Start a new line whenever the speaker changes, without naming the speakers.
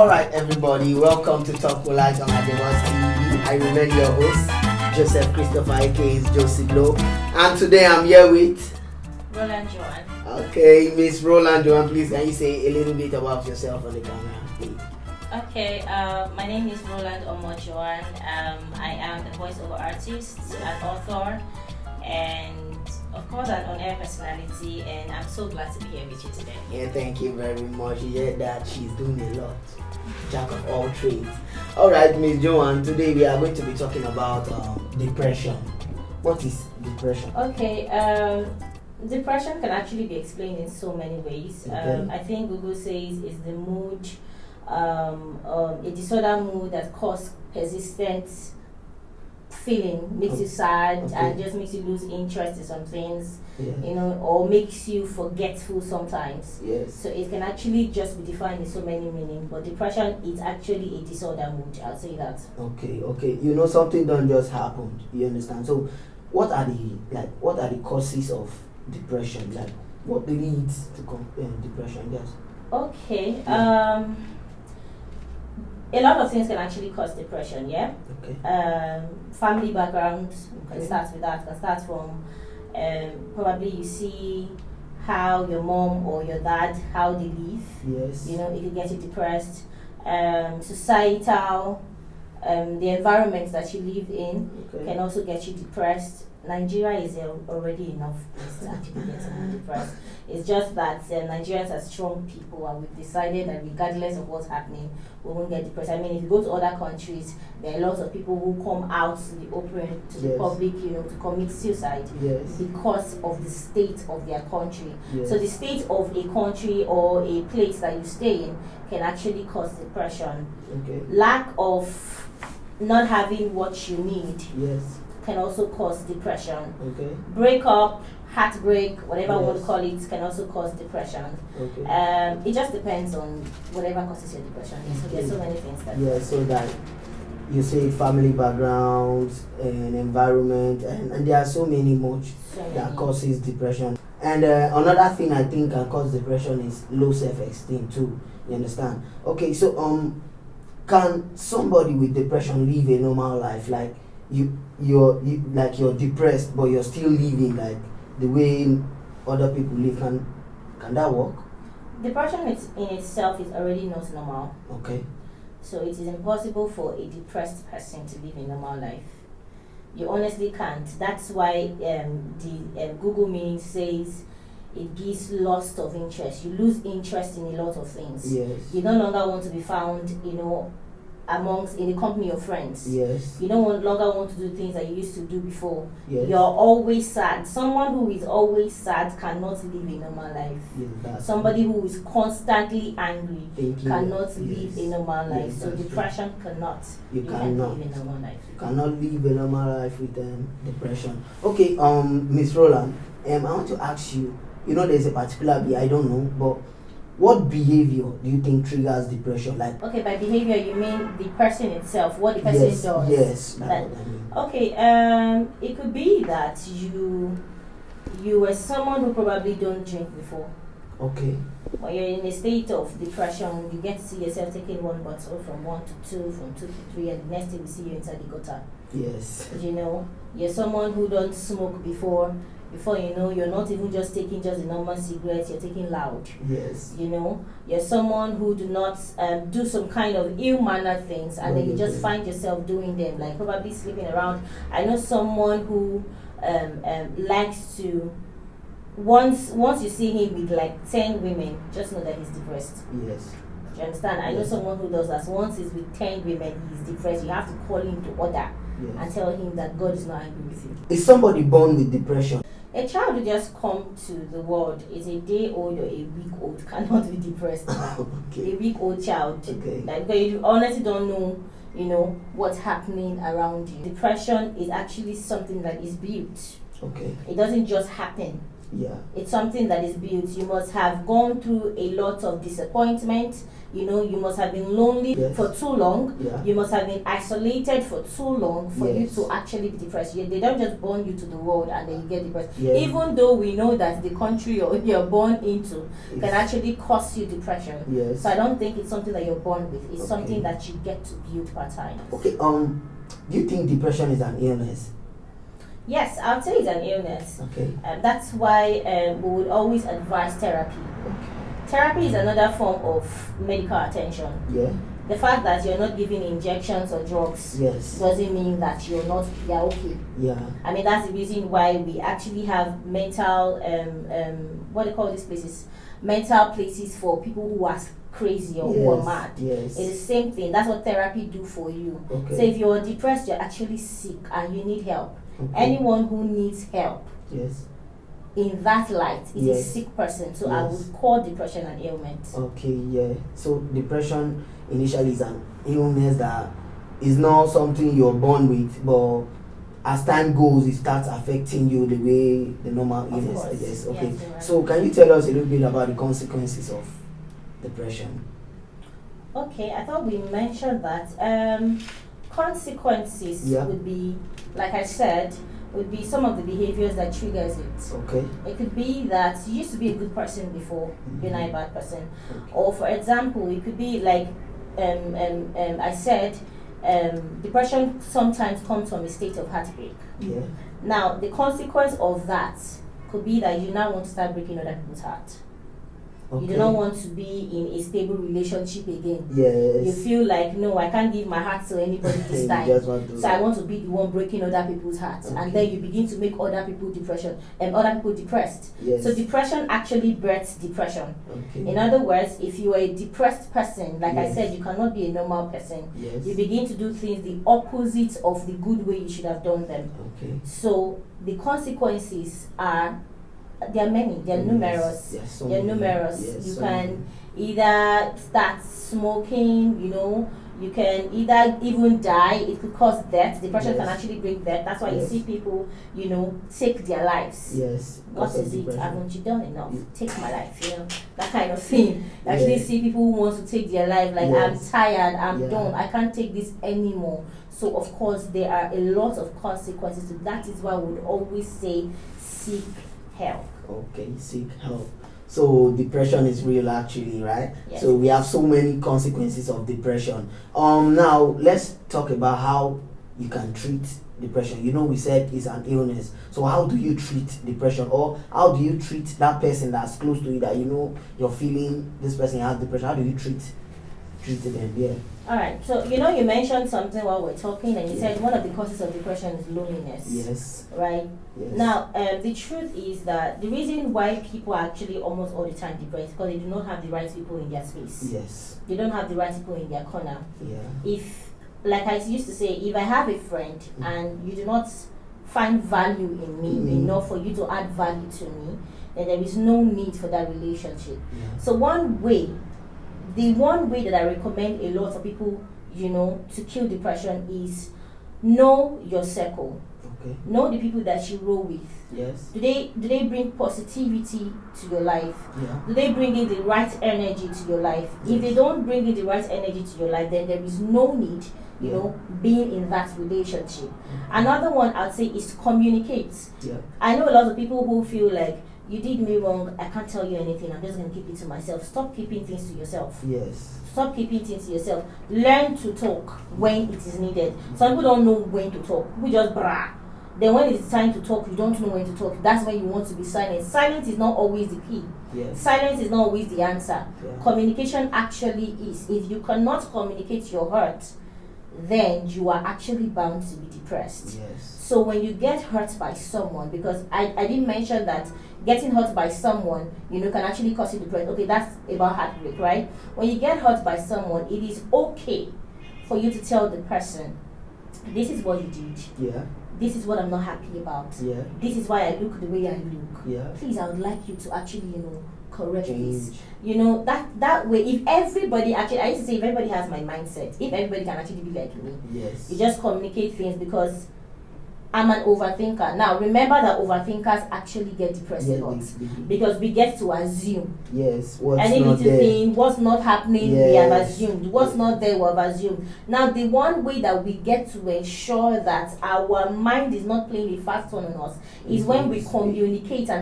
Alright everybody, welcome to Talk Polite on Adevas TV. I remain your host, Joseph Christopher aka Joseph Low. And today I'm here with
Roland, Joan.
Okay, Miss Roland, Joan, please can you say a little bit about yourself on the camera, please?
Okay, my name is Roland Joan. I am the voiceover artist, an author, and of course an on-air personality, and I'm so glad to be here with you today.
Yeah, thank you very much. You heard that she's doing a lot. Jack of all trades. Alright, Miss Joan, today we are going to be talking about depression. What is depression?
Okay, depression can actually be explained in so many ways.
Okay.
I think Google says it's the mood, a disorder mood that causes persistent feeling, makes you sad, and just makes you lose interest in some things, you know, or makes you forgetful sometimes.
Yes.
So it can actually just be defined in so many meanings, but depression is actually a disorder mood. I'll say that.
Okay. You know, something don't just happen. You understand? So what are the causes of depression? Like what leads to depression? Yes.
Okay. A lot of things can actually cause depression, yeah?
Okay.
Family background can start with that, can start from probably you see how your mom or your dad, how they live.
Yes.
You know, it can get you depressed. Societal, the environment that you live in can also get you depressed. Nigeria is already enough place to actually get someone depressed. It's just that Nigerians are strong people, and we've decided that regardless of what's happening, we won't get depressed. I mean, if you go to other countries, there are lots of people who come out to the open, to the public, you know, to commit suicide because of the state of their country. So the state of a country or a place that you stay in can actually cause depression. Lack of not having what you need can also cause depression. Breakup, heartbreak, whatever you want to call it, can also cause depression. It just depends on whatever causes your depression. So there's so many things that.
So that you say family backgrounds and environment, and there are so many that causes depression. And another thing I think can cause depression is low self-esteem too. You understand? Okay, so can somebody with depression live a normal life? Like you're depressed, but you're still living like the way other people live. Can that work?
Depression in itself is already not normal.
Okay.
So it is impossible for a depressed person to live a normal life. You honestly can't. That's why the Google meaning says it gives loss of interest. You lose interest in a lot of things.
Yes.
You no longer want to be found, you know, in the company of friends.
Yes.
You don't longer want to do things that you used to do before.
Yes.
You're always sad. Someone who is always sad cannot live a normal life. Somebody who is constantly angry cannot live a normal life. So depression cannot. You cannot live a normal life.
You cannot live a normal life with depression. Okay, Miss Roland, I want to ask you. You know, there's a particular I don't know, but what behavior do you think triggers depression? Like,
okay, by behavior you mean the person itself, what the person does.
Yes, that's what I mean.
Okay, it could be that you were someone who probably don't drink before.
Okay.
When you're in a state of depression, you get to see yourself taking one bottle from 1 to 2, from 2 to 3, and the next thing we see you inside the gutter.
Yes.
You know, you're someone who don't smoke before. Before you know, you're not even just taking just a normal cigarette, you're taking loud.
Yes.
You know, you're someone who do not do some kind of ill-mannered things, and then you just find yourself doing them, like probably sleeping around. I know someone who likes to, once you see him with like 10 women, just know that he's depressed.
Yes.
Do you understand? I know someone who does that. Once he's with 10 women, he's depressed. You have to call him to order and tell him that God is not angry with you.
Is somebody born with depression?
A child who just come to the world, is a day old or a week old, cannot be depressed. A week old child, like, because you honestly don't know, you know, what's happening around you. Depression is actually something that is built.
Okay.
It doesn't just happen.
Yeah.
It's something that is built. You must have gone through a lot of disappointment. You know, you must have been lonely for too long.
Yeah.
You must have been isolated for too long for you
Yes.
to actually be depressed. They don't just born you to the world and then you get depressed.
Yeah.
Even though we know that the country you're born into can actually cause you depression.
Yes.
So I don't think it's something that you're born with. It's
Okay.
something that you get to build per time.
Okay. Do you think depression is an illness?
Yes, I would say it's an illness.
Okay.
That's why we would always advise therapy. Therapy is another form of medical attention.
Yeah.
The fact that you're not giving injections or drugs
Yes.
doesn't mean that you're okay.
Yeah.
I mean, that's the reason why we actually have mental what do you call these places? Mental places for people who are crazy or who are mad.
Yes.
It's the same thing. That's what therapy do for you.
Okay.
So if you're depressed, you're actually sick and you need help.
Okay.
Anyone who needs help
Yes.
in that light is a
Yes.
sick person. So I
Yes.
would call depression an ailment.
Okay, yeah. So depression initially is an illness that is not something you're born with, but as time goes, it starts affecting you the way the normal illness
course.
is. Okay.
Yes, you're right.
So can you tell us a little bit about the consequences of depression?
Okay, I thought we mentioned that. Consequences would be, like I said, would be some of the behaviors that triggers it.
Okay.
It could be that you used to be a good person before, you're not a bad person.
Okay.
Or for example, it could be like I said, depression sometimes comes from a state of heartbreak.
Yeah.
Now, the consequence of that could be that you now want to start breaking other people's heart.
Okay.
You do not want to be in a stable relationship again.
Yes.
You feel like, no, I can't give my heart to anybody this
You
time.
just want to-
So I want to be the one breaking other people's hearts.
Okay.
And then you begin to make other people depressed.
Yes.
So depression actually births depression.
Okay.
In other words, if you are a depressed person, like I
Yes.
said, you cannot be a normal person.
Yes.
You begin to do things the opposite of the good way you should have done them.
Okay.
So the consequences are, there are many, they are numerous.
Yes, so
They are
many.
numerous.
Yes,
You
so
can
many.
either start smoking, you can either even die. It could cause death. Depression can
Yes.
actually bring death. That's why you
Yes.
see people, take their lives.
Yes.
What
because of
is it?
depression.
Haven't you done enough?
You-
Take my life, that kind of thing. You actually
Yeah.
see people who want to take their life, like,
Yes.
I'm tired, I'm
Yeah.
done, I can't take this anymore. So of course there are a lot of consequences. So that is why we would always say seek help.
Okay, seek help. So depression is real actually, right?
Yes.
So we have so many consequences of depression. Now let's talk about how you can treat depression. We said it's an illness. So how do you treat depression, or how do you treat that person that's close to you that you're feeling this person has depression? How do you treat them? Yeah.
All right. So you mentioned something while we're talking, and you
Yeah.
said one of the causes of depression is loneliness.
Yes.
Right.
Yes.
Now, the truth is that the reason why people are actually almost all the time depressed is because they do not have the right people in their space.
Yes.
They don't have the right people in their corner.
Yeah.
If, like I used to say, if I have a friend and you do not find value in me enough for you to add value to me, then there is no need for that relationship.
Yeah.
So the one way that I recommend a lot of people, to kill depression is know your circle.
Okay.
Know the people that you roll with.
Yes.
Do they bring positivity to your life?
Yeah.
Do they bring in the right energy to your life?
Yes.
If they don't bring in the right energy to your life, then there is no need, being in that relationship. Another one I'd say is communicate.
Yeah.
I know a lot of people who feel like, you did me wrong, I can't tell you anything, I'm just going to keep it to myself. Stop keeping things to yourself.
Yes.
Stop keeping things to yourself. Learn to talk when it is needed. Some people don't know when to talk. We just brah. Then when it's time to talk, you don't know when to talk. That's when you want to be silent. Silence is not always the key.
Yes.
Silence is not always the answer.
Yeah.
Communication actually is. If you cannot communicate your hurt, then you are actually bound to be depressed.
Yes.
So when you get hurt by someone, because I did mention that getting hurt by someone, can actually cause you depression. Okay, that's about heartbreak, right? When you get hurt by someone, it is okay for you to tell the person, this is what you did.
Yeah.
This is what I'm not happy about.
Yeah.
This is why I look the way I look.
Yeah.
Please, I would like you to actually, correct
Change.
this. That way, if everybody actually, I used to say, if everybody has my mindset, if everybody can actually be like me,
Yes.
you just communicate things, because I'm an overthinker. Now, remember that overthinkers actually get depressed a lot because we get to assume.
Yes, what's
any
not
little
there.
thing, what's not happening, we have assumed. What's not there, we have assumed. Now, the one way that we get to ensure that our mind is not playing a fast one on us is when we communicate and